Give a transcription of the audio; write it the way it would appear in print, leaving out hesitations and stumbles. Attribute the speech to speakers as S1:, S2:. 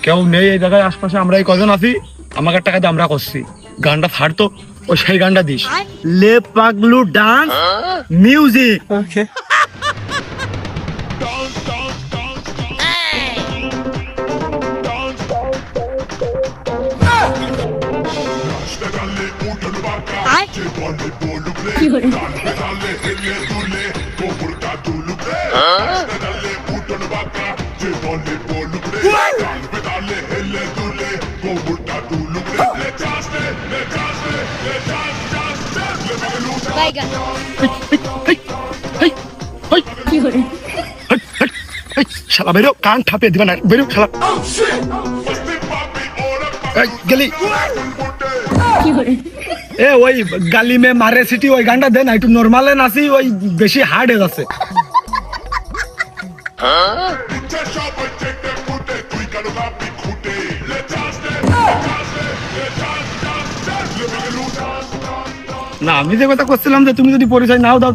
S1: কেউ নেই এই জায়গায় আশপাশে, আমরা এই কজন আছি, আমাকে টাকা দিয়ে আমরা করছি। গানটা ছাড়তো, ও সেই গানটা দিস। লে পাগলু ডান্স মিউজিক।
S2: ওকে।
S1: শালা বেরো, কান ঠাপিয়ে দিবা না, বেরো শালা। গেলি এ ওই গালি মে মারে সিটি ওই গানটা দে না, একটু নর্মালে নাচি, ওই বেশি হার্ড হয়ে যাচ্ছে। না আমি যে কথা করছিলাম যে তুমি যদি পরিচয় নাও দাও